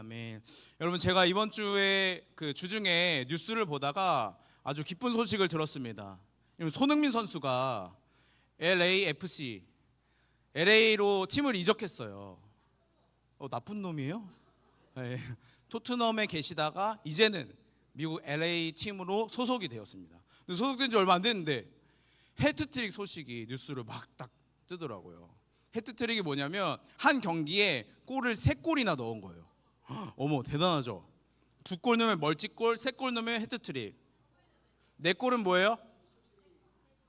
아멘. 여러분, 제가 이번 주에 그 주중에 뉴스를 보다가 아주 기쁜 소식을 들었습니다. 손흥민 선수가 LAFC, LA로 팀을 이적했어요. 나쁜 놈이에요? 네. 토트넘에 계시다가 이제는 미국 LA 팀으로 소속이 되었습니다. 소속된 지 얼마 안 됐는데 해트트릭 소식이 뉴스를 막 딱 뜨더라고요. 해트트릭이 뭐냐면 한 경기에 골을 3골이나 넣은 거예요. 어머, 대단하죠. 2골 넣으면 멀티골, 3골 넣으면 해트트릭. 4골은 뭐예요?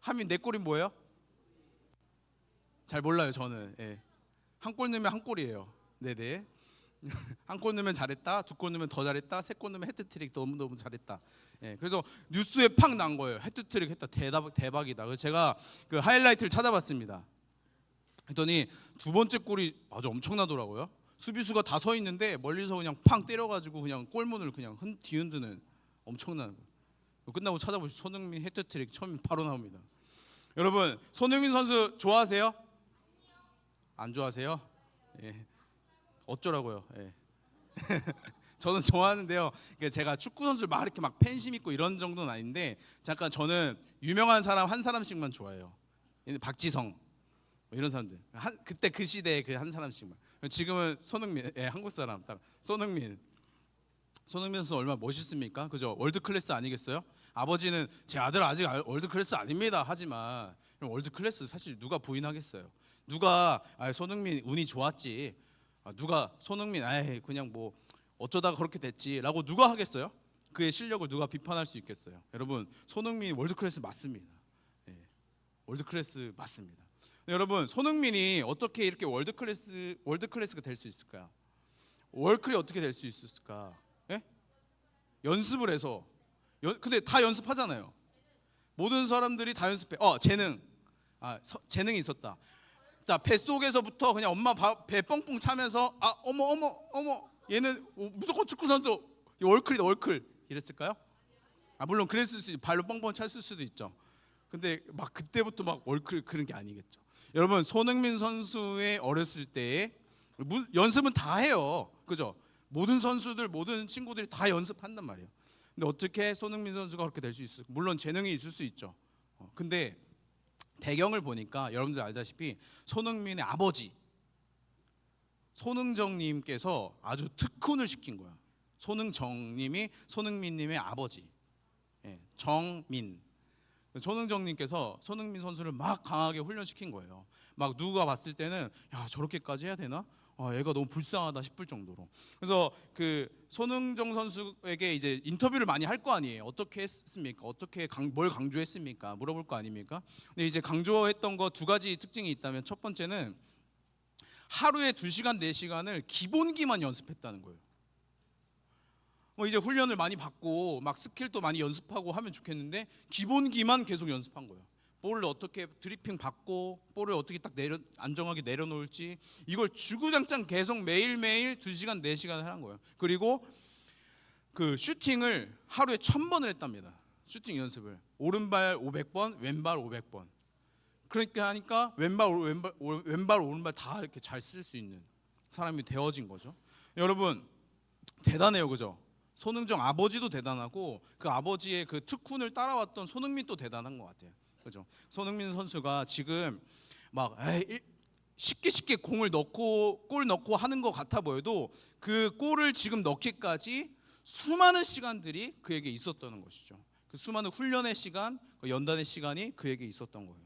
하민 4골이 뭐예요? 잘 몰라요 저는. 예. 1골 넣으면 1골이에요. 네네. 1골 넣으면 잘했다, 2골 넣으면 더 잘했다, 3골 넣으면 해트트릭 너무 잘했다. 예. 그래서 뉴스에 팍 난 거예요. 해트트릭 했다, 대박이다. 그래서 제가 그 하이라이트를 찾아봤습니다. 했더니 두 번째 골이 아주 엄청나더라고요. 수비수가 다 서 있는데 멀리서 그냥 팡 때려가지고 그냥 골문을 그냥 뒤흔드는 엄청난. 끝나고 찾아보시죠. 손흥민 해트트릭 처음 바로 나옵니다. 여러분, 손흥민 선수 좋아하세요? 안 좋아하세요? 예. 어쩌라고요? 예. 저는 좋아하는데요. 제가 축구 선수를 막 이렇게 막 팬심 있고 이런 정도는 아닌데, 잠깐 저는 유명한 사람 한 사람씩만 좋아해요. 박지성 이런 사람들. 그때 그 시대에 그 한 사람씩만. 지금은 손흥민, 예, 한국 사람 딱 손흥민 선수 얼마나 멋있습니까? 그죠? 월드 클래스 아니겠어요? 아버지는 제 아들 아직 월드 클래스 아닙니다 하지만 월드 클래스 사실 누가 부인하겠어요? 누가 손흥민 운이 좋았지, 누가 손흥민 그냥 뭐 어쩌다가 그렇게 됐지라고 누가 하겠어요? 그의 실력을 누가 비판할 수 있겠어요? 여러분, 손흥민 월드 클래스 맞습니다. 예, 월드 클래스 맞습니다. 여러분, 손흥민이 어떻게 이렇게 월드 클래스가 될 수 있을까요? 월클이 어떻게 될 수 있을까? 예? 연습을 해서. 근데 다 연습하잖아요. 모든 사람들이 다 연습해. 재능. 재능이 있었다. 자, 뱃속에서부터 그냥 엄마 배 뻥뻥 차면서 어머 얘는 무조건 축구 선수 월클이다, 월클 이랬을까요? 물론 그랬을 수도 있죠. 발로 뻥뻥 찼을 수도 있죠. 근데 막 그때부터 막 월클 그런 게 아니겠죠. 여러분, 손흥민 선수의 어렸을 때에 연습은 다 해요. 그죠? 모든 선수들, 모든 친구들이 다 연습한단 말이에요. 근데 어떻게 손흥민 선수가 그렇게 될 수 있을까? 물론 재능이 있을 수 있죠. 근데 배경을 보니까 여러분들 알다시피 손흥민의 아버지 손흥정님께서 아주 특훈을 시킨 거야. 손흥정님이 손흥민님의 아버지, 정민. 손흥정님께서 손흥민 선수를 막 강하게 훈련시킨 거예요. 막 누가 봤을 때는 야, 저렇게까지 해야 되나? 애가 너무 불쌍하다 싶을 정도로. 그래서 그 손흥정 선수에게 이제 인터뷰를 많이 할 거 아니에요. 어떻게 했습니까? 어떻게 뭘 강조했습니까? 물어볼 거 아닙니까? 근데 이제 강조했던 거 2가지 특징이 있다면, 첫 번째는 하루에 2시간 4시간을 기본기만 연습했다는 거예요. 이제 훈련을 많이 받고 막 스킬도 많이 연습하고 하면 좋겠는데 기본기만 계속 연습한 거예요. 볼을 어떻게 드리핑 받고 볼을 어떻게 딱 안정하게 내려놓을지, 이걸 주구장창 계속 매일매일 2시간 4시간을 한 거예요. 그리고 그 슈팅을 하루에 1000번을 했답니다. 슈팅 연습을. 오른발 500번, 왼발 500번. 그러니까 하니까 왼발 오른발 다 이렇게 잘 쓸 수 있는 사람이 되어진 거죠. 여러분, 대단해요, 그죠? 손흥정 아버지도 대단하고 그 아버지의 그 특훈을 따라왔던 손흥민도 대단한 것 같아요. 그죠? 손흥민 선수가 지금 막 쉽게 공을 넣고 골 넣고 하는 것 같아 보여도 그 골을 지금 넣기까지 수많은 시간들이 그에게 있었다는 것이죠. 그 수많은 훈련의 시간, 연단의 시간이 그에게 있었던 거예요.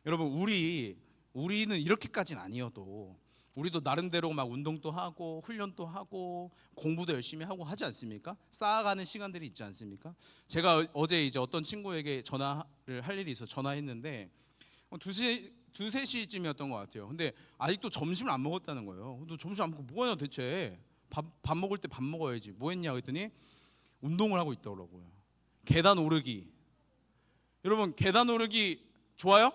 여러분, 우리는 이렇게까지는 아니어도 우리도 나름대로 막 운동도 하고 훈련도 하고 공부도 열심히 하고 하지 않습니까? 쌓아가는 시간들이 있지 않습니까? 제가 어제 이제 어떤 친구에게 전화를 할 일이 있어 전화했는데 2-3시쯤이었던 것 같아요. 근데 아직도 점심을 안 먹었다는 거예요. 너 점심 안 먹고 뭐하냐 대체? 밥 먹을 때 밥 먹어야지. 뭐 했냐 그랬더니 운동을 하고 있더라고요. 계단 오르기. 여러분, 계단 오르기 좋아요?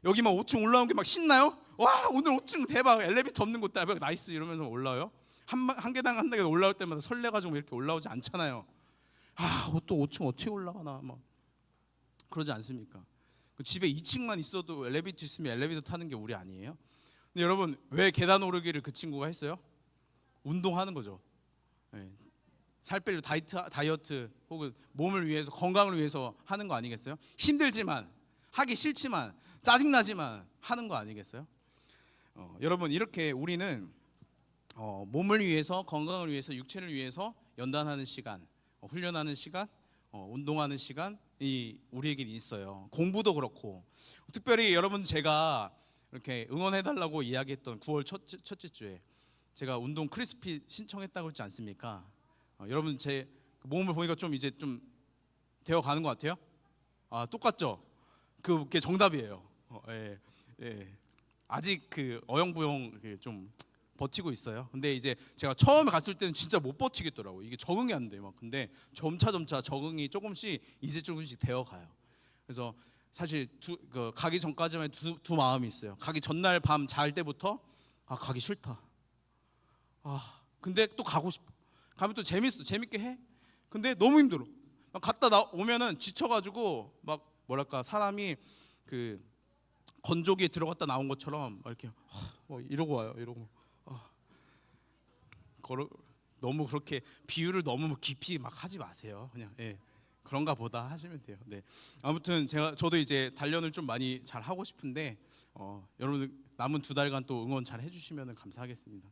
여기 막 5층 올라온 게 막 신나요? 와, 오늘 5층 대박, 엘리베이터 없는 곳 대박, 나이스 이러면서 올라와요. 한 계단 한 계단 올라올 때마다 설레가지고 이렇게 올라오지 않잖아요. 또 5층 어떻게 올라가나 막 그러지 않습니까? 집에 2층만 있어도 엘리베이터 있으면 엘리베이터 타는 게 우리 아니에요? 근데 여러분, 왜 계단 오르기를 그 친구가 했어요? 운동하는 거죠. 예. 살 빼려 다이어트 혹은 몸을 위해서 건강을 위해서 하는 거 아니겠어요? 힘들지만 하기 싫지만 짜증나지만 하는 거 아니겠어요? 여러분 이렇게 우리는 몸을 위해서 건강을 위해서 육체를 위해서 연단하는 시간, 훈련하는 시간, 운동하는 시간이 우리에게 있어요. 공부도 그렇고 특별히 여러분 제가 이렇게 응원해달라고 이야기했던 9월 첫째 주에 제가 운동 크리스핏 신청했다고 했지 않습니까? 여러분 제 몸을 보니까 좀 이제 좀 되어가는 것 같아요. 똑같죠? 그게 정답이에요. 예, 예. 아직 그 어영부영 좀 버티고 있어요. 근데 이제 제가 처음에 갔을 때는 진짜 못 버티겠더라고. 이게 적응이 안 돼. 막 근데 점차 적응이 조금씩 이제 조금씩 되어가요. 그래서 사실 가기 전까지만 두 마음이 있어요. 가기 전날 밤 잘 때부터 가기 싫다. 근데 또 가고 싶어. 가면 또 재밌게 해. 근데 너무 힘들어. 갔다 오면은 지쳐가지고 막 뭐랄까 사람이 그 건조기에 들어갔다 나온 것처럼 이렇게 이러고 와요. 이러고 너무 그렇게 비유를 너무 깊이 막 하지 마세요. 그냥 그런가 보다 하시면 돼요. 네. 아무튼 저도 이제 단련을 좀 많이 잘 하고 싶은데 여러분 남은 2달간 또 응원 잘 해주시면 감사하겠습니다.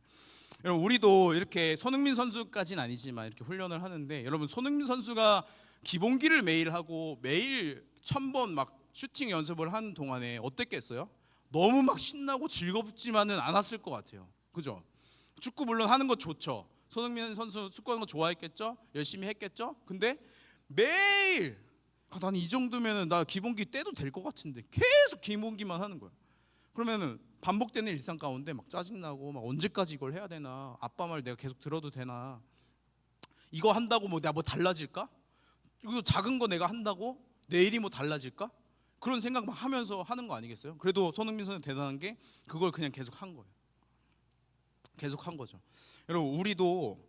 여러분 우리도 이렇게 손흥민 선수까지는 아니지만 이렇게 훈련을 하는데 여러분 손흥민 선수가 기본기를 매일 하고 매일 1000번 막 슈팅 연습을 하는 동안에 어땠겠어요? 너무 막 신나고 즐겁지만은 않았을 것 같아요. 그죠? 축구 물론 하는 거 좋죠. 손흥민 선수 축구하는 거 좋아했겠죠? 열심히 했겠죠? 근데 매일 난 이 정도면은 나 기본기 떼도 될 것 같은데 계속 기본기만 하는 거예요. 그러면은 반복되는 일상 가운데 막 짜증나고 막 언제까지 이걸 해야 되나? 아빠 말 내가 계속 들어도 되나? 이거 한다고 뭐 내가 뭐 달라질까? 이거 작은 거 내가 한다고 내일이 뭐 달라질까? 그런 생각 막 하면서 하는 거 아니겠어요? 그래도 손흥민 선수 대단한 게 그걸 그냥 계속 한 거예요. 계속 한 거죠. 여러분 우리도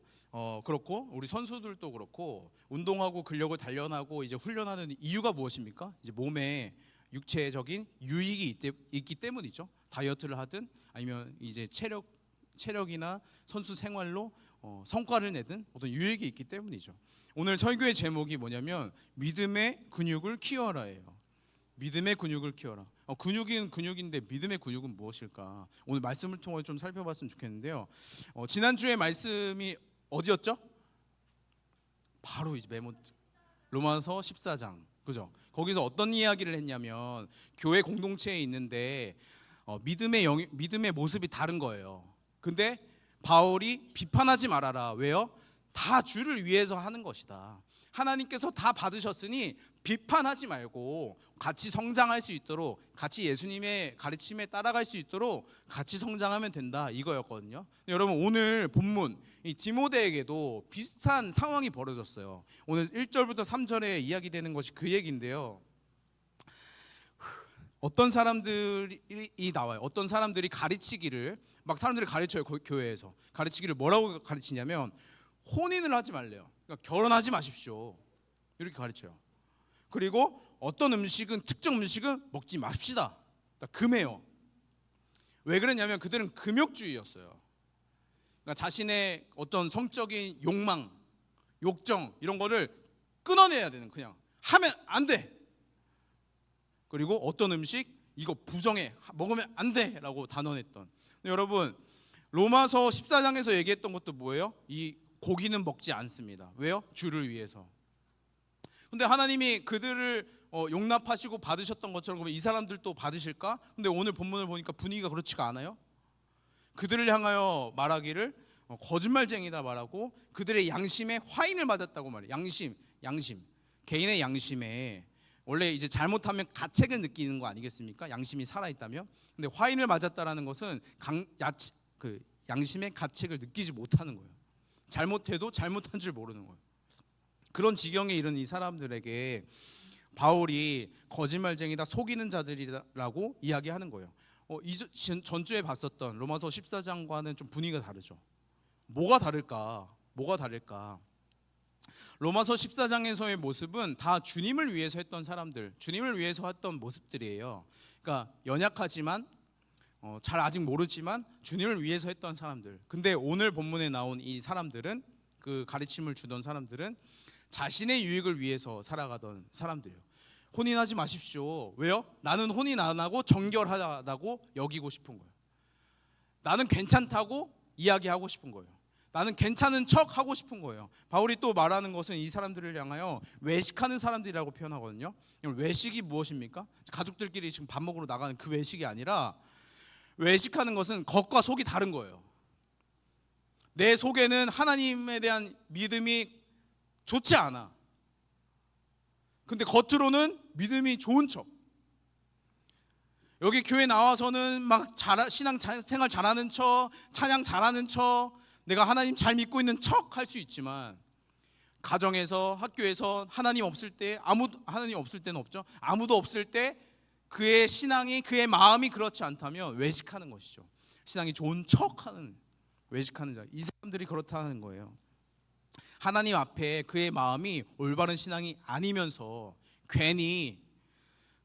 그렇고 우리 선수들도 그렇고 운동하고 근력을 단련하고 이제 훈련하는 이유가 무엇입니까? 이제 몸에 육체적인 유익이 있기 때문이죠. 다이어트를 하든 아니면 이제 체력이나 선수 생활로 성과를 내든 어떤 유익이 있기 때문이죠. 오늘 설교의 제목이 뭐냐면 믿음의 근육을 키워라예요. 믿음의 근육을 키워라. 근육은 근육인데 믿음의 근육은 무엇일까? 오늘 말씀을 통해 좀 살펴봤으면 좋겠는데요. 지난주에 말씀이 어디였죠? 바로 이제 로마서 14장. 그죠? 거기서 어떤 이야기를 했냐면 교회 공동체에 있는데 믿음의 모습이 다른 거예요. 근데 바울이 비판하지 말아라. 왜요? 다 주를 위해서 하는 것이다. 하나님께서 다 받으셨으니 비판하지 말고 같이 성장할 수 있도록 같이 예수님의 가르침에 따라갈 수 있도록 같이 성장하면 된다 이거였거든요. 여러분 오늘 본문 이 디모데에게도 비슷한 상황이 벌어졌어요. 오늘 1절부터 3절에 이야기되는 것이 그 얘기인데요. 어떤 사람들이 나와요. 어떤 사람들이 가르치기를 막 사람들이 가르쳐요. 교회에서 가르치기를 뭐라고 가르치냐면 혼인을 하지 말래요. 그러니까 결혼하지 마십시오. 이렇게 가르쳐요. 그리고 어떤 특정 음식은 먹지 맙시다. 금해요. 왜 그러냐면 그들은 금욕주의였어요. 그러니까 자신의 어떤 성적인 욕망, 욕정 이런 거를 끊어내야 되는 그냥 하면 안 돼. 그리고 어떤 음식 이거 부정해 먹으면 안 돼라고 단언했던. 여러분 로마서 14장에서 얘기했던 것도 뭐예요? 이 고기는 먹지 않습니다. 왜요? 주를 위해서. 근데 하나님이 그들을 용납하시고 받으셨던 것처럼 그러면 이 사람들도 받으실까? 근데 오늘 본문을 보니까 분위기가 그렇지가 않아요. 그들을 향하여 말하기를 거짓말쟁이다 말하고 그들의 양심에 화인을 맞았다고 말해요. 양심. 개인의 양심에 원래 이제 잘못하면 가책을 느끼는 거 아니겠습니까? 양심이 살아있다면. 근데 화인을 맞았다라는 것은 양심의 가책을 느끼지 못하는 거예요. 잘못해도 잘못한 줄 모르는 거예요. 그런 지경에 이른 이 사람들에게 바울이 거짓말쟁이다 속이는 자들이라고 이야기하는 거예요. 전주에 봤었던 로마서 14장과는 좀 분위기가 다르죠. 뭐가 다를까? 로마서 14장에서의 모습은 다 주님을 위해서 했던 사람들, 주님을 위해서 했던 모습들이에요. 그러니까 연약하지만 잘 아직 모르지만 주님을 위해서 했던 사람들. 근데 오늘 본문에 나온 이 사람들은, 그 가르침을 주던 사람들은 자신의 유익을 위해서 살아가던 사람들이에요. 혼인하지 마십시오. 왜요? 나는 혼인 안 하고 정결하다고 여기고 싶은 거예요. 나는 괜찮다고 이야기하고 싶은 거예요. 나는 괜찮은 척 하고 싶은 거예요. 바울이 또 말하는 것은 이 사람들을 향하여 외식하는 사람들이라고 표현하거든요. 외식이 무엇입니까? 가족들끼리 지금 밥 먹으러 나가는 그 외식이 아니라, 외식하는 것은 겉과 속이 다른 거예요. 내 속에는 하나님에 대한 믿음이 좋지 않아. 근데 겉으로는 믿음이 좋은 척. 여기 교회 나와서는 막 신앙 생활 잘하는 척, 찬양 잘하는 척, 내가 하나님 잘 믿고 있는 척 할 수 있지만, 가정에서, 학교에서 하나님 없을 때, 하나님 없을 때는 없죠. 아무도 없을 때 그의 신앙이, 그의 마음이 그렇지 않다면 외식하는 것이죠. 신앙이 좋은 척하는, 외식하는 자, 이 사람들이 그렇다는 거예요. 하나님 앞에 그의 마음이 올바른 신앙이 아니면서 괜히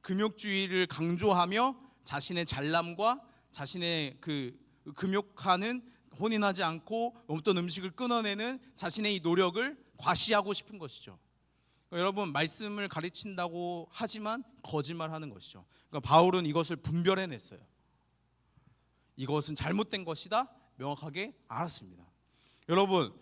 금욕주의를 강조하며 자신의 잘남과 자신의 그 금욕하는, 혼인하지 않고 어떤 음식을 끊어내는 자신의 이 노력을 과시하고 싶은 것이죠. 그러니까 여러분, 말씀을 가르친다고 하지만 거짓말하는 것이죠. 그러니까 바울은 이것을 분별해냈어요. 이것은 잘못된 것이다 명확하게 알았습니다. 여러분,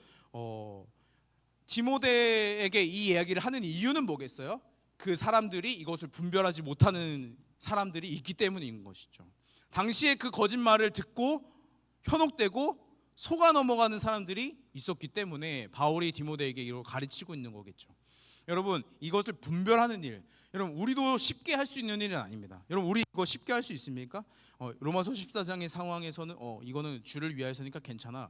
디모데에게 이 이야기를 하는 이유는 뭐겠어요? 그 사람들이 이것을 분별하지 못하는 사람들이 있기 때문인 것이죠. 당시에 그 거짓말을 듣고 현혹되고 속아 넘어가는 사람들이 있었기 때문에 바울이 디모데에게 이걸 가르치고 있는 거겠죠. 여러분, 이것을 분별하는 일, 여러분 우리도 쉽게 할 수 있는 일은 아닙니다. 여러분, 우리 이거 쉽게 할 수 있습니까? 로마서 14장의 상황에서는 이거는 주를 위하여서니까 괜찮아.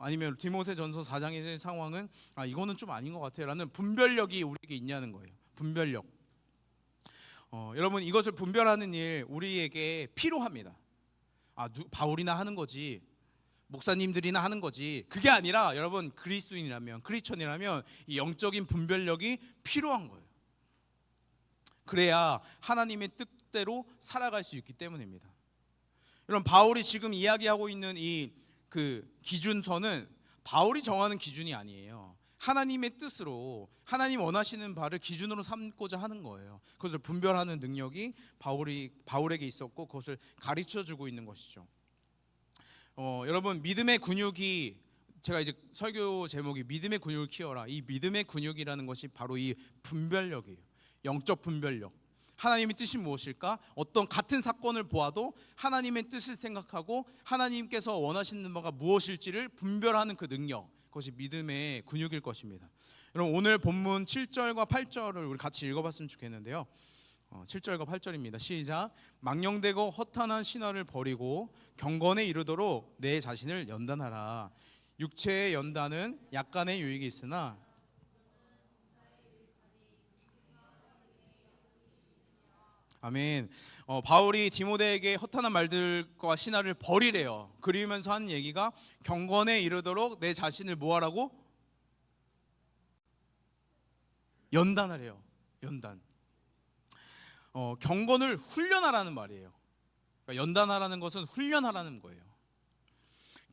아니면 디모데전서 4장의 상황은 이거는 좀 아닌 것 같아요 라는 분별력이 우리에게 있냐는 거예요. 분별력. 여러분, 이것을 분별하는 일 우리에게 필요합니다. 바울이나 하는 거지, 목사님들이나 하는 거지, 그게 아니라 여러분, 그리스도인이라면, 크리스천이라면 이 영적인 분별력이 필요한 거예요. 그래야 하나님의 뜻대로 살아갈 수 있기 때문입니다. 여러분, 바울이 지금 이야기하고 있는 이 그 기준서는 바울이 정하는 기준이 아니에요. 하나님의 뜻으로, 하나님 원하시는 바를 기준으로 삼고자 하는 거예요. 그것을 분별하는 능력이 바울에게 있었고 그것을 가르쳐주고 있는 것이죠. 여러분, 믿음의 근육이, 제가 이제 설교 제목이 믿음의 근육을 키워라. 이 믿음의 근육이라는 것이 바로 이 분별력이에요. 영적 분별력. 하나님의 뜻이 무엇일까? 어떤 같은 사건을 보아도 하나님의 뜻을 생각하고 하나님께서 원하시는 바가 무엇일지를 분별하는 그 능력, 그것이 믿음의 근육일 것입니다. 여러분, 오늘 본문 7절과 8절을 우리 같이 읽어봤으면 좋겠는데요. 7절과 8절입니다. 시작. 망령되고 허탄한 신화를 버리고 경건에 이르도록 내 자신을 연단하라. 육체의 연단은 약간의 유익이 있으나 아멘. 바울이 디모데에게 허탄한 말들과 신화를 버리래요. 그리면서 하는 얘기가 경건에 이르도록 내 자신을 뭐하라고? 연단하래요. 연단. 경건을 훈련하라는 말이에요. 그러니까 연단하라는 것은 훈련하라는 거예요.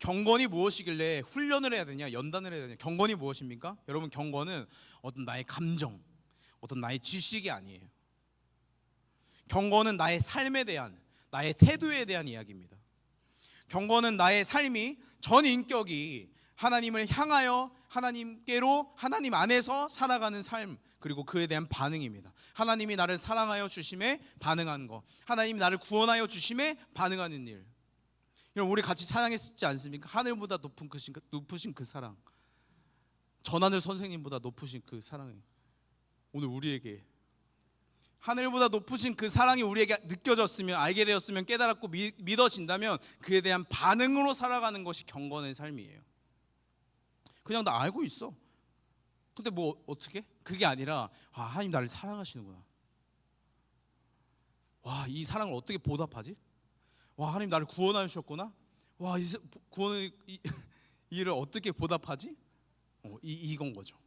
경건이 무엇이길래 훈련을 해야 되냐, 연단을 해야 되냐? 경건이 무엇입니까? 여러분, 경건은 어떤 나의 감정, 어떤 나의 지식이 아니에요. 경건은 나의 삶에 대한, 나의 태도에 대한 이야기입니다. 경건은 나의 삶이, 전 인격이 하나님을 향하여 하나님께로, 하나님 안에서 살아가는 삶, 그리고 그에 대한 반응입니다. 하나님이 나를 사랑하여 주심에 반응하는 것, 하나님이 나를 구원하여 주심에 반응하는 일. 여러분, 우리 같이 찬양했지 않습니까? 하늘보다 높으신 그 사랑, 전하늘 선생님보다 높으신 그 사랑이 오늘 우리에게, 하늘보다 높으신 그 사랑이 우리에게 느껴졌으면, 알게 되었으면, 깨달았고 믿어진다면 그에 대한 반응으로 살아가는 것이 경건의 삶이에요. 그냥 나 알고 있어. 근데 뭐 어떻게? 그게 아니라 하나님 나를 사랑하시는구나. 와, 이 사랑을 어떻게 보답하지? 와, 하나님 나를 구원하셨구나. 와, 이 구원의 이 일을 어떻게 보답하지? 이건 거죠.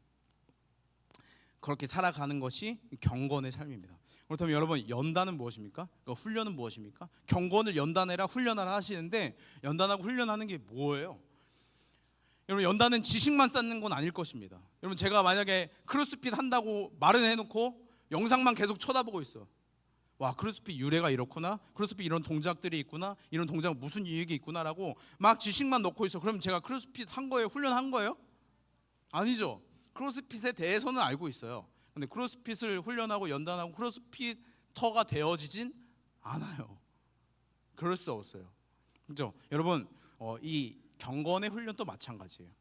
그렇게 살아가는 것이 경건의 삶입니다. 그렇다면 여러분, 연단은 무엇입니까? 그러니까 훈련은 무엇입니까? 경건을 연단해라 훈련하라 하시는데, 연단하고 훈련하는 게 뭐예요? 여러분, 연단은 지식만 쌓는 건 아닐 것입니다. 여러분, 제가 만약에 크로스핏 한다고 말은 해놓고 영상만 계속 쳐다보고 있어. 와, 크로스핏 유래가 이렇구나, 크로스핏 이런 동작들이 있구나, 이런 동작 무슨 이익이 있구나라고 막 지식만 넣고 있어. 그럼 제가 크로스핏 한 거예요? 훈련한 거예요? 아니죠. 크로스핏에 대해서는 알고 있어요. 근데 크로스핏을 훈련하고 연단하고 크로스피터가 되어지진 않아요. 그럴 수 없어요. 그렇죠? 여러분, 이 경건의 훈련도 마찬가지예요.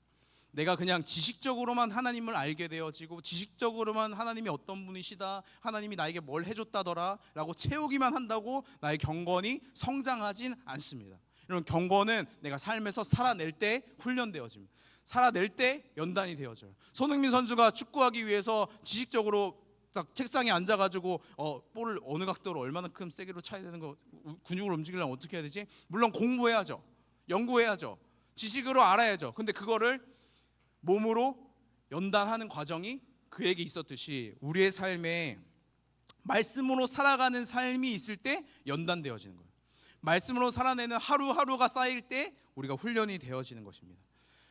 내가 그냥 지식적으로만 하나님을 알게 되어지고, 지식적으로만 하나님이 어떤 분이시다, 하나님이 나에게 뭘 해줬다더라 라고 채우기만 한다고 나의 경건이 성장하진 않습니다. 여러분, 경건은 내가 삶에서 살아낼 때 훈련되어집니다. 살아낼 때 연단이 되어져요. 손흥민 선수가 축구하기 위해서 지식적으로 딱 책상에 앉아가지고 볼을 어느 각도로 얼마만큼 세게로 차야 되는 거, 근육을 움직이려면 어떻게 해야 되지? 물론 공부해야죠. 연구해야죠. 지식으로 알아야죠. 근데 그거를 몸으로 연단하는 과정이 그에게 있었듯이, 우리의 삶에 말씀으로 살아가는 삶이 있을 때 연단되어지는 거예요. 말씀으로 살아내는 하루하루가 쌓일 때 우리가 훈련이 되어지는 것입니다.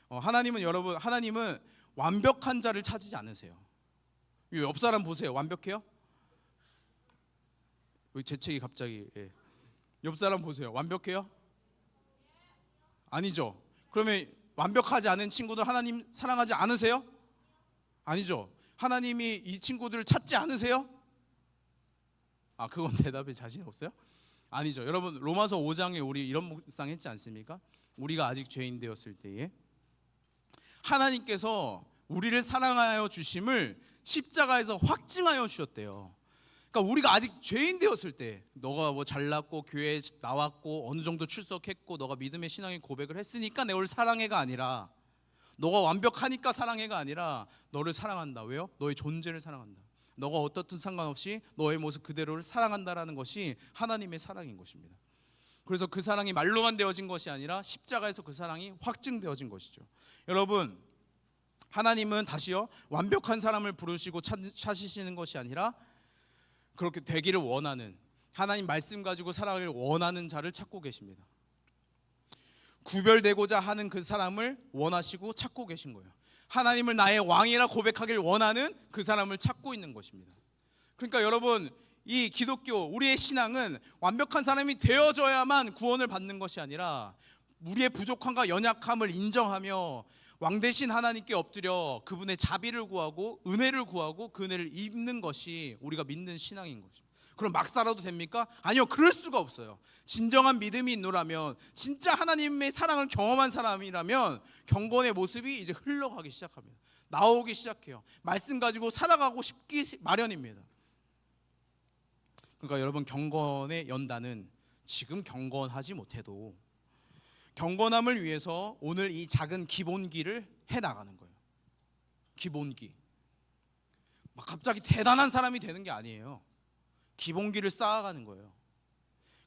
하나님은, 여러분, 하나님은 완벽한 자를 찾지 않으세요. 옆 사람 보세요. 완벽해요? 재채기 갑자기. 옆 사람 보세요. 완벽해요? 아니죠. 그러면 완벽하지 않은 친구들 하나님 사랑하지 않으세요? 아니죠. 하나님이 이 친구들을 찾지 않으세요? 그건 대답에 자신 없어요? 아니죠. 여러분, 로마서 5장에 우리 이런 묵상 했지 않습니까? 우리가 아직 죄인 되었을 때에 하나님께서 우리를 사랑하여 주심을 십자가에서 확증하여 주셨대요. 그러니까 우리가 아직 죄인 되었을 때, 너가 뭐 잘났고 교회에 나왔고 어느 정도 출석했고 너가 믿음의 신앙의 고백을 했으니까 너를 사랑해가 아니라, 너가 완벽하니까 사랑해가 아니라 너를 사랑한다. 왜요? 너의 존재를 사랑한다. 너가 어떻든 상관없이 너의 모습 그대로를 사랑한다라는 것이 하나님의 사랑인 것입니다. 그래서 그 사랑이 말로만 되어진 것이 아니라 십자가에서 그 사랑이 확증되어진 것이죠. 여러분, 하나님은 다시요, 완벽한 사람을 부르시고 찾으시는 것이 아니라 그렇게 되기를 원하는, 하나님 말씀 가지고 살아가길 원하는 자를 찾고 계십니다. 구별되고자 하는 그 사람을 원하시고 찾고 계신 거예요. 하나님을 나의 왕이라 고백하길 원하는 그 사람을 찾고 있는 것입니다. 그러니까 여러분, 이 기독교, 우리의 신앙은 완벽한 사람이 되어져야만 구원을 받는 것이 아니라, 우리의 부족함과 연약함을 인정하며 왕 대신 하나님께 엎드려 그분의 자비를 구하고 은혜를 구하고 그 은혜를 입는 것이 우리가 믿는 신앙인 것입니다. 그럼 막 살아도 됩니까? 아니요, 그럴 수가 없어요. 진정한 믿음이 있노라면, 진짜 하나님의 사랑을 경험한 사람이라면 경건의 모습이 이제 흘러가기 시작합니다. 나오기 시작해요. 말씀 가지고 살아가고 싶기 마련입니다. 그러니까 여러분, 경건의 연단은 지금 경건하지 못해도 경건함을 위해서 오늘 이 작은 기본기를 해나가는 거예요. 기본기. 막 갑자기 대단한 사람이 되는 게 아니에요. 기본기를 쌓아가는 거예요.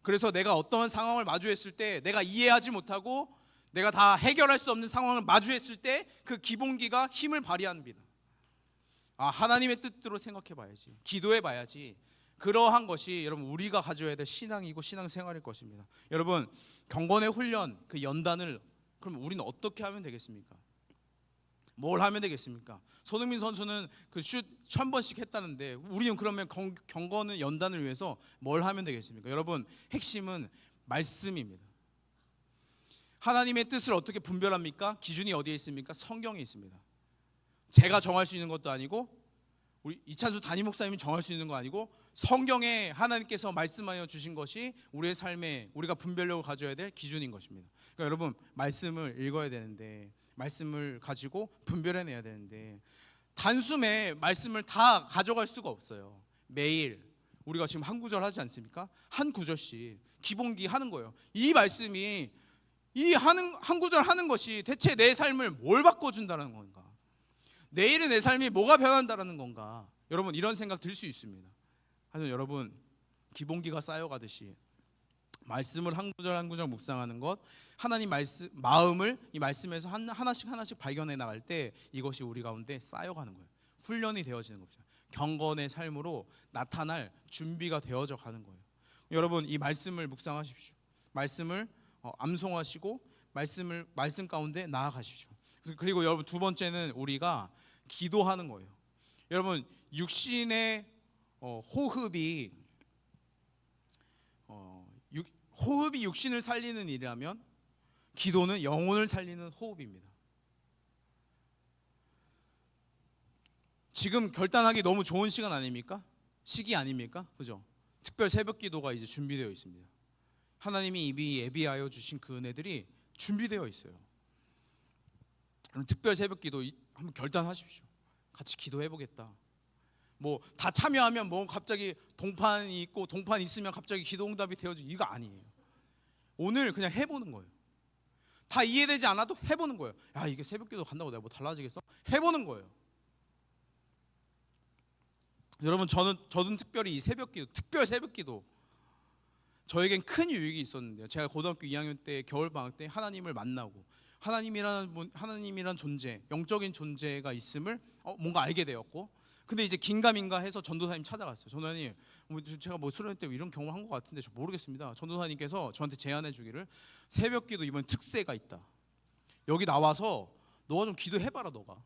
그래서 내가 어떤 상황을 마주했을 때, 내가 이해하지 못하고 내가 다 해결할 수 없는 상황을 마주했을 때 그 기본기가 힘을 발휘합니다. 하나님의 뜻대로 생각해 봐야지, 기도해 봐야지. 그러한 것이 여러분, 우리가 가져야 될 신앙이고 신앙생활일 것입니다. 여러분, 경건의 훈련, 그 연단을 그럼 우리는 어떻게 하면 되겠습니까? 뭘 하면 되겠습니까? 손흥민 선수는 그 슛 1000번씩 했다는데, 우리는 그러면 경건의 연단을 위해서 뭘 하면 되겠습니까? 여러분, 핵심은 말씀입니다. 하나님의 뜻을 어떻게 분별합니까? 기준이 어디에 있습니까? 성경에 있습니다. 제가 정할 수 있는 것도 아니고, 우리 이찬수 담임 목사님이 정할 수 있는 거 아니고, 성경에 하나님께서 말씀하여 주신 것이 우리의 삶에 우리가 분별력을 가져야 될 기준인 것입니다. 그러니까 여러분, 말씀을 읽어야 되는데, 말씀을 가지고 분별해내야 되는데, 단숨에 말씀을 다 가져갈 수가 없어요. 매일 우리가 지금 한 구절 하지 않습니까? 한 구절씩 기본기 하는 거예요. 이 말씀이, 이 한 구절 하는 것이 대체 내 삶을 뭘 바꿔준다는 건가? 내일의 내 삶이 뭐가 변한다는 건가? 여러분, 이런 생각 들 수 있습니다. 하지만 여러분, 기본기가 쌓여가듯이 말씀을 한 구절 한 구절 묵상하는 것, 하나님 말씀, 마음을 이 말씀에서 하나씩 발견해 나갈 때 이것이 우리 가운데 쌓여가는 거예요. 훈련이 되어지는 겁니다. 경건의 삶으로 나타날 준비가 되어져 가는 거예요. 여러분 이 말씀을 묵상하십시오. 말씀을 암송하시고 말씀 가운데 나아가십시오. 그리고 여러분 두 번째는 우리가 기도하는 거예요. 여러분 육신의 호흡이 육신을 살리는 일이라면 기도는 영혼을 살리는 호흡입니다. 지금 결단하기 너무 좋은 시간 아닙니까? 시기 아닙니까? 그죠? 특별 새벽 기도가 이제 준비되어 있습니다. 하나님이 이미 예비하여 주신 그 은혜들이 준비되어 있어요. 특별 새벽 기도 한번 결단하십시오. 같이 기도해 보겠다. 뭐 다 참여하면 뭐 갑자기 동판이 있고 동판 있으면 갑자기 기도 응답이 되어지, 이거 아니에요. 오늘 그냥 해보는 거예요. 다 이해되지 않아도 해보는 거예요. 야, 이게 새벽 기도 간다고 내가 뭐 달라지겠어? 해보는 거예요. 여러분 저는 특별히 이 새벽 기도, 특별 새벽 기도, 저에겐 큰 유익이 있었는데요. 제가 고등학교 2학년 때 겨울 방학 때 하나님을 만나고 하나님이란 존재, 영적인 존재가 있음을 뭔가 알게 되었고, 근데 이제 긴가민가 해서 전도사님 찾아갔어요. 전도사님, 제가 뭐 수련 때 이런 경험을 한 것 같은데 저 모르겠습니다. 전도사님께서 저한테 제안해 주기를, 새벽 기도 이번 특세가 있다. 여기 나와서 너가 좀 기도해봐라. 너가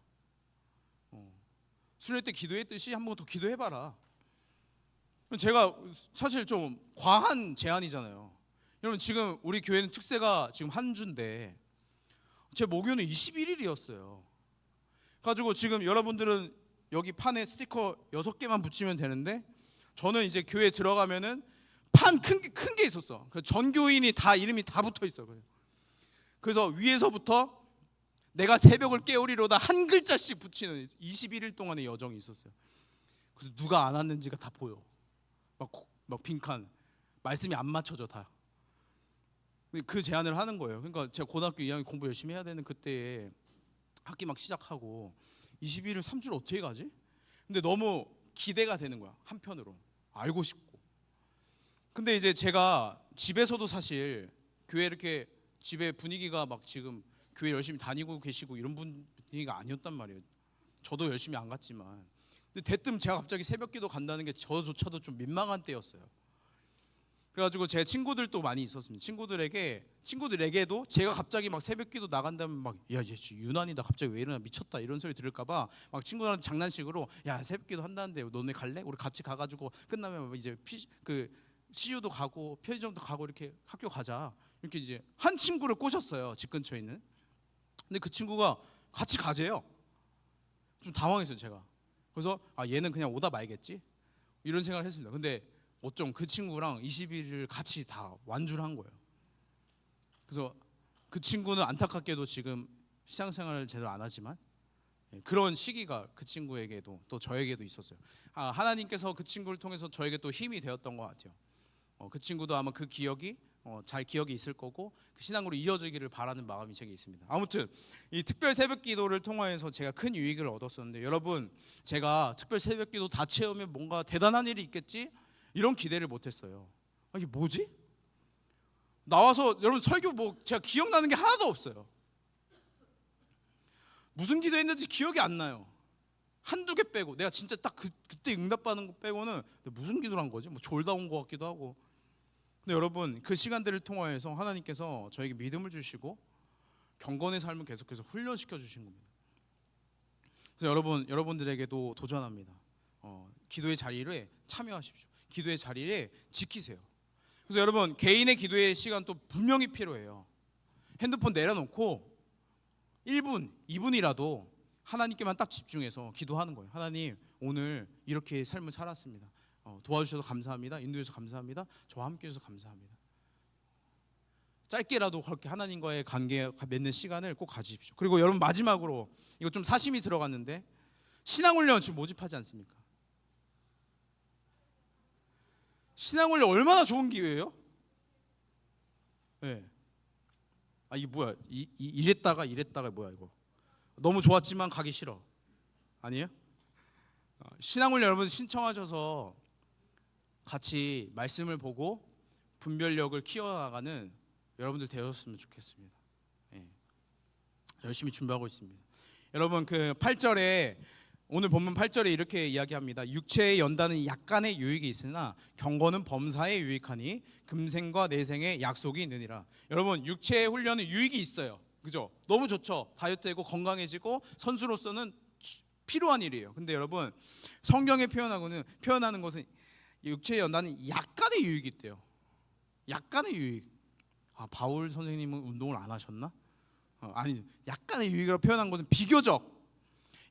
수련 때 기도했듯이 한번 더 기도해봐라. 제가 사실 좀 과한 제안이잖아요. 여러분 지금 우리 교회는 특세가 지금 한 주인데 제 목요는 21일이었어요. 가지고 지금 여러분들은 여기 판에 스티커 6개만 붙이면 되는데, 저는 이제 교회 들어가면은 판 큰 게 있었어. 전교인이 다 이름이 다 붙어 있어. 그래서 위에서부터 내가 새벽을 깨우리로다 한 글자씩 붙이는 21일 동안의 여정이 있었어요. 그래서 누가 안 왔는지가 다 보여. 막 빈칸, 말씀이 안 맞춰져 다. 그 제안을 하는 거예요. 그러니까 제가 고등학교 2학년 공부 열심히 해야 되는 그때에 학기 막 시작하고 21일 3주를 어떻게 가지? 근데 너무 기대가 되는 거야. 한편으로 알고 싶고. 근데 이제 제가 집에서도 사실 교회 이렇게 집에 분위기가 막 지금 교회 열심히 다니고 계시고 이런 분위기가 아니었단 말이에요. 저도 열심히 안 갔지만. 근데 대뜸 제가 갑자기 새벽기도 간다는 게 저조차도 좀 민망한 때였어요. 그래가지고 제 친구들도 많이 있었습니다. 친구들에게도 제가 갑자기 막 새벽기도 나간다면 막, 야, 얘 유난이다, 갑자기 왜 이러나, 미쳤다, 이런 소리 들을까봐 막 친구들한테 장난식으로, 야, 새벽기도 한다는데 너네 갈래? 우리 같이 가가지고 끝나면 이제 CU도 가고 편의점도 가고 이렇게 학교 가자, 이렇게 이제 한 친구를 꼬셨어요. 집 근처에 있는. 근데 그 친구가 같이 가재요. 좀 당황했어요 제가. 그래서 얘는 그냥 오다 말겠지 이런 생각을 했습니다. 근데 어쩜 그 친구랑 20일을 같이 다 완주를 한 거예요. 그래서 그 친구는 안타깝게도 지금 신앙생활을 제대로 안 하지만 그런 시기가 그 친구에게도 또 저에게도 있었어요. 하나님께서 그 친구를 통해서 저에게 또 힘이 되었던 것 같아요. 그 친구도 아마 그 기억이 잘 기억이 있을 거고 그 신앙으로 이어지기를 바라는 마음이 제게 있습니다. 아무튼 이 특별 새벽 기도를 통해서 제가 큰 유익을 얻었었는데, 여러분 제가 특별 새벽 기도 다 채우면 뭔가 대단한 일이 있겠지 이런 기대를 못했어요. 이게 뭐지? 나와서 여러분 설교 뭐 제가 기억나는 게 하나도 없어요. 무슨 기도했는지 기억이 안 나요. 한두 개 빼고, 내가 진짜 딱 그때 응답받는 거 빼고는 무슨 기도를 한 거지? 뭐 졸다 온 것 같기도 하고. 근데 여러분 그 시간들을 통하여서 하나님께서 저에게 믿음을 주시고 경건의 삶을 계속해서 훈련시켜 주신 겁니다. 그래서 여러분들에게도 도전합니다. 기도의 자리에 참여하십시오. 기도의 자리에 지키세요. 그래서 여러분 개인의 기도의 시간 또 분명히 필요해요. 핸드폰 내려놓고 1분, 2분이라도 하나님께만 딱 집중해서 기도하는 거예요. 하나님, 오늘 이렇게 삶을 살았습니다. 도와주셔서 감사합니다. 인도해주셔서 감사합니다. 저와 함께 해주셔서 감사합니다. 짧게라도 그렇게 하나님과의 관계 맺는 시간을 꼭 가지십시오. 그리고 여러분 마지막으로, 이거 좀 사심이 들어갔는데, 신앙훈련 지금 모집하지 않습니까? 신앙훈련 얼마나 좋은 기회예요? 네. 이게 뭐야? 이랬다가 뭐야 이거? 너무 좋았지만 가기 싫어. 아니에요? 신앙훈련 여러분 신청하셔서 같이 말씀을 보고 분별력을 키워나가는 여러분들 되었으면 좋겠습니다. 열심히 준비하고 있습니다. 여러분 그 8절에 오늘 본문 8절에 이렇게 이야기합니다. 육체의 연단은 약간의 유익이 있으나 경건은 범사에 유익하니 금생과 내생의 약속이 있느니라. 여러분, 육체의 훈련은 유익이 있어요. 그죠? 너무 좋죠. 다이어트되고 건강해지고 선수로서는 필요한 일이에요. 근데 여러분, 성경에 표현하는 것은 육체의 연단은 약간의 유익이 있대요. 약간의 유익. 바울 선생님은 운동을 안 하셨나? 아니, 약간의 유익이라고 표현한 것은 비교적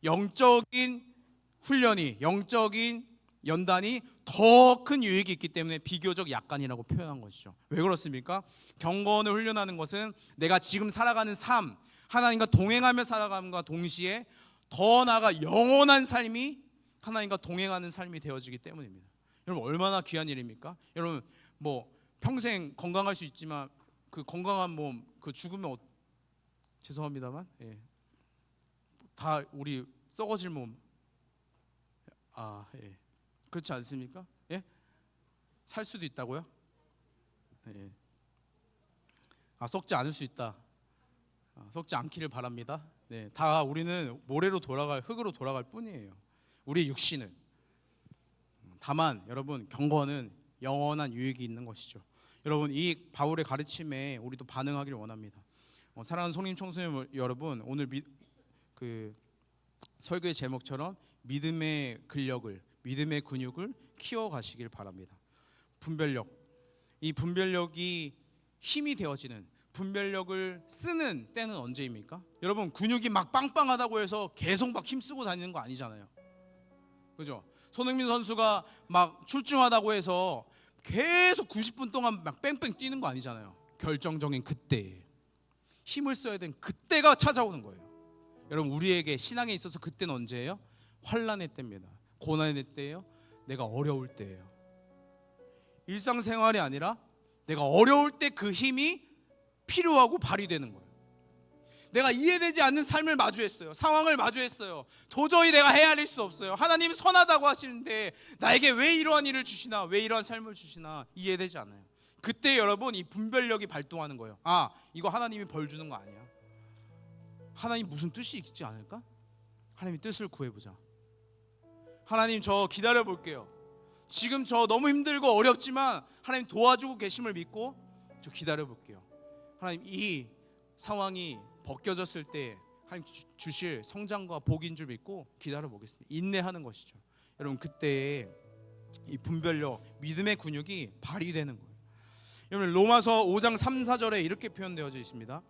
영적인 훈련이, 영적인 연단이 더 큰 유익이 있기 때문에 비교적 약간이라고 표현한 것이죠. 왜 그렇습니까? 경건을 훈련하는 것은 내가 지금 살아가는 삶, 하나님과 동행하며 살아감과 동시에 더 나아가 영원한 삶이 하나님과 동행하는 삶이 되어지기 때문입니다. 여러분, 얼마나 귀한 일입니까? 여러분, 뭐 평생 건강할 수 있지만 그 건강한 몸, 그 죽으면 죄송합니다만, 다 우리 썩어질 몸, 그렇지 않습니까? 살 수도 있다고요? 썩지 않을 수 있다. 썩지 않기를 바랍니다. 다 우리는 모래로 돌아갈, 흙으로 돌아갈 뿐이에요. 우리 육신은. 다만 여러분, 경건은 영원한 유익이 있는 것이죠. 여러분, 이 바울의 가르침에 우리도 반응하기를 원합니다. 사랑하는 성림 청소년 여러분, 오늘 그 설교의 제목처럼 믿음의 근력을, 믿음의 근육을 키워가시길 바랍니다. 분별력, 이 분별력이 힘이 되어지는, 분별력을 쓰는 때는 언제입니까? 여러분, 근육이 막 빵빵하다고 해서 계속 막 힘쓰고 다니는 거 아니잖아요. 그죠? 손흥민 선수가 막 출중하다고 해서 계속 90분 동안 막 뺑뺑 뛰는 거 아니잖아요. 결정적인 그때 힘을 써야 되는 그때가 찾아오는 거예요. 여러분, 우리에게 신앙에 있어서 그때는 언제예요? 환난의 때입니다. 고난의 때예요. 내가 어려울 때예요. 일상생활이 아니라 내가 어려울 때 그 힘이 필요하고 발휘되는 거예요. 내가 이해되지 않는 삶을 마주했어요. 상황을 마주했어요. 도저히 내가 헤아릴 수 없어요. 하나님이 선하다고 하시는데 나에게 왜 이러한 일을 주시나, 왜 이러한 삶을 주시나 이해되지 않아요. 그때 여러분, 이 분별력이 발동하는 거예요. 이거 하나님이 벌 주는 거 아니야. 하나님 무슨 뜻이 있지 않을까? 하나님의 뜻을 구해보자. 하나님, 저 기다려 볼게요. 지금 저 너무 힘들고 어렵지만 하나님 도와주고 계심을 믿고 저 기다려 볼게요. 하나님, 이 상황이 벗겨졌을 때 하나님 주실 성장과 복인 줄 믿고 기다려 보겠습니다. 인내하는 것이죠. 여러분, 그때 이 분별력, 믿음의 근육이 발휘되는 거예요. 여러분, 로마서 5장 3, 4절에 이렇게 표현되어져 있습니다.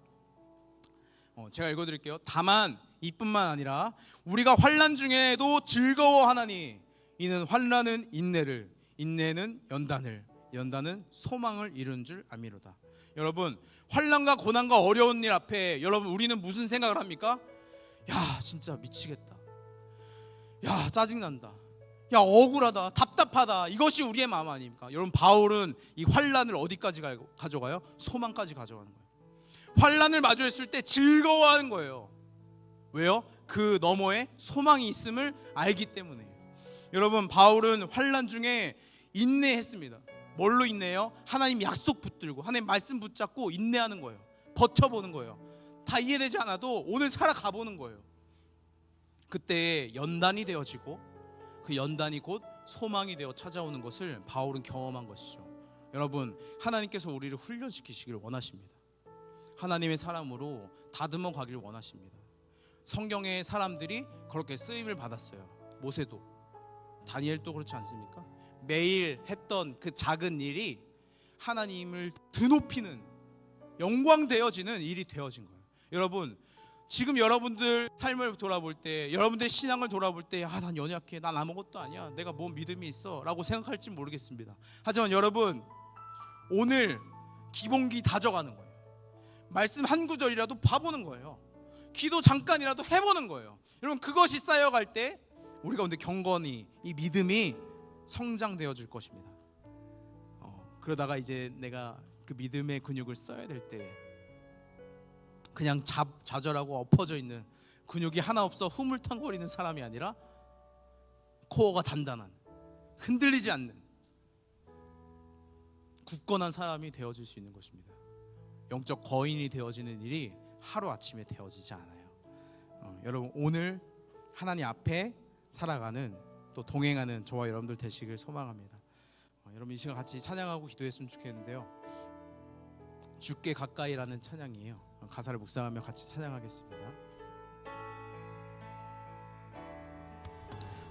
제가 읽어드릴게요. 다만 이뿐만 아니라 우리가 환난 중에도 즐거워하나니 이는 환난은 인내를, 인내는 연단을, 연단은 소망을 이룬 줄 아미로다. 여러분, 환난과 고난과 어려운 일 앞에 여러분, 우리는 무슨 생각을 합니까? 야, 진짜 미치겠다. 야, 짜증난다. 야, 억울하다. 답답하다. 이것이 우리의 마음 아닙니까? 여러분, 바울은 이 환난을 어디까지 가져가요? 소망까지 가져가는 거예요. 환난을 마주했을 때 즐거워하는 거예요. 왜요? 그 너머에 소망이 있음을 알기 때문에. 여러분, 바울은 환난 중에 인내했습니다. 뭘로 인내해요? 하나님 약속 붙들고 하나님 말씀 붙잡고 인내하는 거예요. 버텨보는 거예요. 다 이해되지 않아도 오늘 살아가 보는 거예요. 그때 연단이 되어지고 그 연단이 곧 소망이 되어 찾아오는 것을 바울은 경험한 것이죠. 여러분, 하나님께서 우리를 훈련시키시기를 원하십니다. 하나님의 사람으로 다듬어 가기를 원하십니다. 성경의 사람들이 그렇게 쓰임을 받았어요. 모세도, 다니엘도 그렇지 않습니까? 매일 했던 그 작은 일이 하나님을 드높이는, 영광되어지는 일이 되어진 거예요. 여러분, 지금 여러분들 삶을 돌아볼 때, 여러분들 신앙을 돌아볼 때, 난 연약해, 난 아무것도 아니야, 내가 뭔 믿음이 있어 라고 생각할지 모르겠습니다. 하지만 여러분, 오늘 기본기 다져가는 거예요. 말씀 한 구절이라도 봐보는 거예요. 기도 잠깐이라도 해보는 거예요. 여러분, 그것이 쌓여갈 때 우리 가운데 경건이, 이 믿음이 성장되어질 것입니다. 그러다가 이제 내가 그 믿음의 근육을 써야 될 때 그냥 좌절하고 엎어져 있는, 근육이 하나 없어 흐물탕거리는 사람이 아니라 코어가 단단한, 흔들리지 않는 굳건한 사람이 되어질 수 있는 것입니다. 영적 거인이 되어지는 일이 하루아침에 되어지지 않아요. 여러분, 오늘 하나님 앞에 살아가는 또 동행하는 저와 여러분들 되시길 소망합니다. 여러분 이 시간 같이 찬양하고 기도했으면 좋겠는데요. 주께 가까이라는 찬양이에요. 가사를 묵상하며 같이 찬양하겠습니다.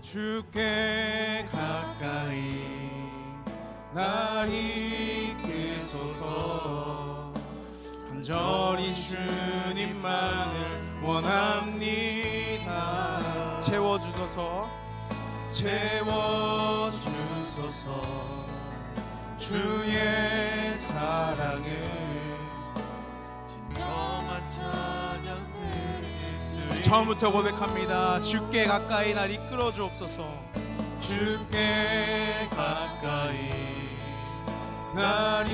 주께 가까이 날 이끄소서. 간절히 주님만을 원합니다. 채워주소서. 채워주소서. 주의 사랑을 진정한 찬양 드릴 수. 처음부터 고백합니다. 주께 가까이 날 이끌어 주옵소서. 주께 가까이 날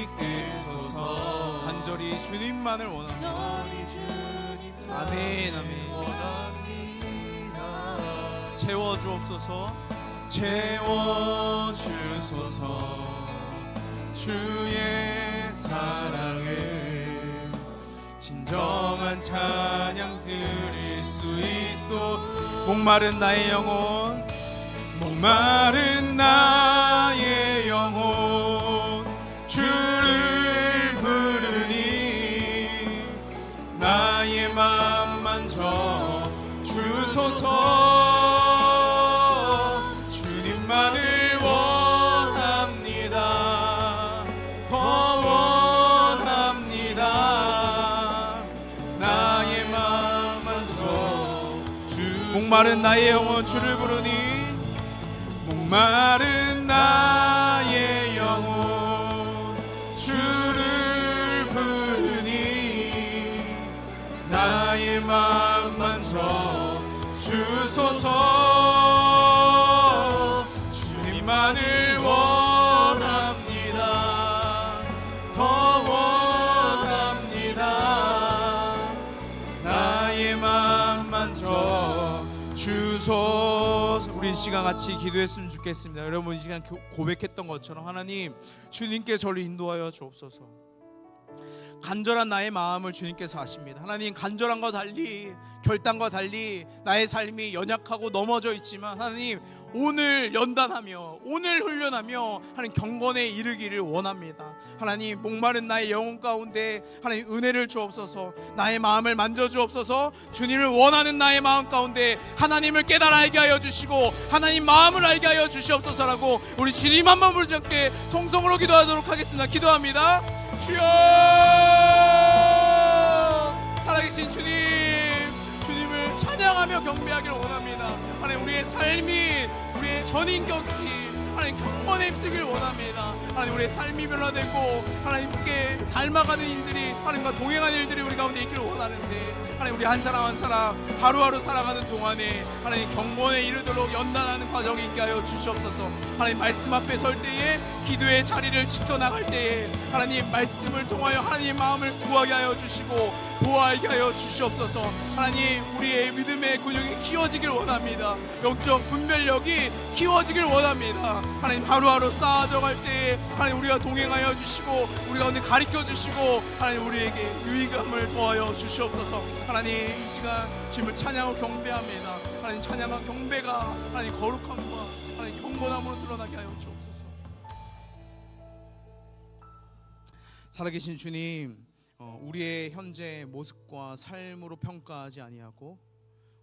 이끌소서. 간절히 주님만을 원합니다. 아멘 아멘. 채워주옵소서. 채워주소서. 주의 사랑을 진정한 찬양 드릴 수 있도록. 목마른 나의 영혼, 목마른 나의 영혼 주를 부르니 나의 맘 만져 주소서. 주님만을 원합니다. 더 원합니다. 나의 맘 만져 목마른 나의 영혼 주를 부르니 목마른 나의 영혼 주를 부르니 나의 맘 만져 주소서. 주님만을 원합니다. 더 원합니다. 나의 맘 만져 주소서. 우리 이 시간 같이 기도했으면 좋겠습니다. 여러분 이 시간 고백했던 것처럼 하나님 주님께 저를 인도하여 주옵소서. 간절한 나의 마음을 주님께서 아십니다. 하나님 간절함과 달리 결단과 달리 나의 삶이 연약하고 넘어져 있지만 하나님 오늘 연단하며 오늘 훈련하며 하나님 경건에 이르기를 원합니다. 하나님 목마른 나의 영혼 가운데 하나님 은혜를 주옵소서. 나의 마음을 만져주옵소서. 주님을 원하는 나의 마음 가운데 하나님을 깨달아 알게 하여 주시고 하나님 마음을 알게 하여 주시옵소서라고 우리 주님 한 번 부르짖게 통성으로 기도하도록 하겠습니다. 기도합니다. 주여, 살아계신 주님, 주님을 찬양하며 경배하기를 원합니다. 하나님 우리의 삶이 우리의 전인격이 하나님 경건에 힘쓰기를 원합니다. 하나님 우리의 삶이 변화되고 하나님께 닮아가는 일들이 하나님과 동행하는 일들이 우리 가운데 있기를 원하는데 하나님 우리 한 사람 한 사람 하루하루 살아가는 동안에 하나님 경건에 이르도록 연단하는 과정이 있게 하여 주시옵소서. 하나님 말씀 앞에 설 때에 기도의 자리를 지켜나갈 때에 하나님 말씀을 통하여 하나님 마음을 구하게 하여 주시고 보호하게 하여 주시옵소서. 하나님 우리의 믿음의 근육이 키워지길 원합니다. 영적 분별력이 키워지길 원합니다. 하나님 하루하루 쌓아져갈 때에 하나님 우리가 동행하여 주시고 우리 가운데 가르쳐 주시고 하나님 우리에게 유의감을 더하여 주시옵소서. 하나님 이 시간 주님을 찬양하고 경배합니다. 하나님 찬양과 경배가 하나님 거룩함과 하나님 경건함으로 드러나게 하여 주옵소서. 살아계신 주님, 우리의 현재 모습과 삶으로 평가하지 아니하고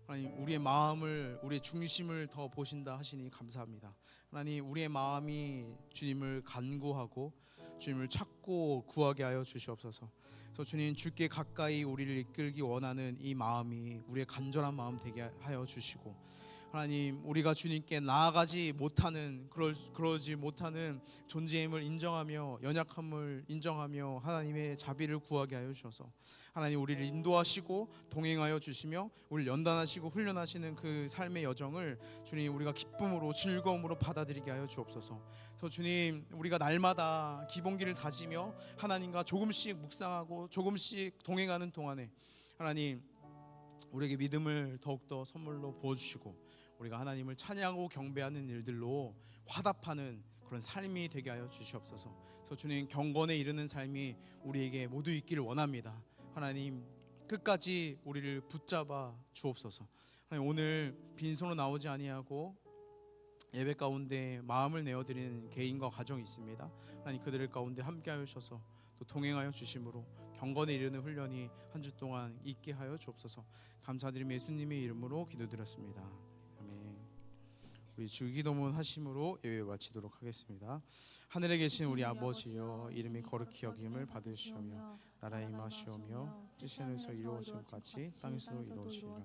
하나님 우리의 마음을 우리의 중심을 더 보신다 하시니 감사합니다. 하나님 우리의 마음이 주님을 간구하고 주님을 찾고 구하게 하여 주시옵소서. 그래서 주님 주께 가까이 우리를 이끌기 원하는 이 마음이 우리의 간절한 마음 되게 하여 주시고 하나님 우리가 주님께 나아가지 못하는 그러지 못하는 존재임을 인정하며 연약함을 인정하며 하나님의 자비를 구하게 하여 주셔서 하나님 우리를 인도하시고 동행하여 주시며 우리를 연단하시고 훈련하시는 그 삶의 여정을 주님 우리가 기쁨으로 즐거움으로 받아들이게 하여 주옵소서. 그래서 주님 우리가 날마다 기본기를 다지며 하나님과 조금씩 묵상하고 조금씩 동행하는 동안에 하나님 우리에게 믿음을 더욱더 선물로 부어주시고 우리가 하나님을 찬양하고 경배하는 일들로 화답하는 그런 삶이 되게 하여 주시옵소서. 그래서 주님 경건에 이르는 삶이 우리에게 모두 있기를 원합니다. 하나님 끝까지 우리를 붙잡아 주옵소서. 하나님, 오늘 빈손으로 나오지 아니하고 예배 가운데 마음을 내어드리는 개인과 가정이 있습니다. 하나님, 그들의 가운데 함께하여 주셔서 또 동행하여 주심으로 경건에 이르는 훈련이 한 주 동안 있게 하여 주옵소서. 감사드리며 예수님의 이름으로 기도드렸습니다. 아멘. 우리 주기도문 하심으로 예배 마치도록 하겠습니다. 하늘에 계신 우리 아버지여, 이름이 거룩히 여김을 받으시오며 나라의 임하시오며 뜻이 하늘에서 이루어진 것 같이 땅에서도 이루어지리라.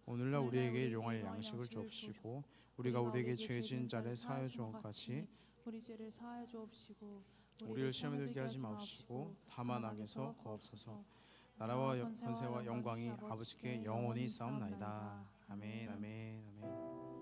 오늘날 우리에게 일용할 양식을 주옵시고 우리가 우리에게 죄 지은 자를 사하여 주온 것 같이 우리 죄를 사하여 주옵시고 우리를 시험에 들게 하지 마옵시고 다만 악에서 구하옵소서. 나라와 권세와 영광이 아버지께 영원히 있사옵나이다. 아멘, 아멘, 아멘.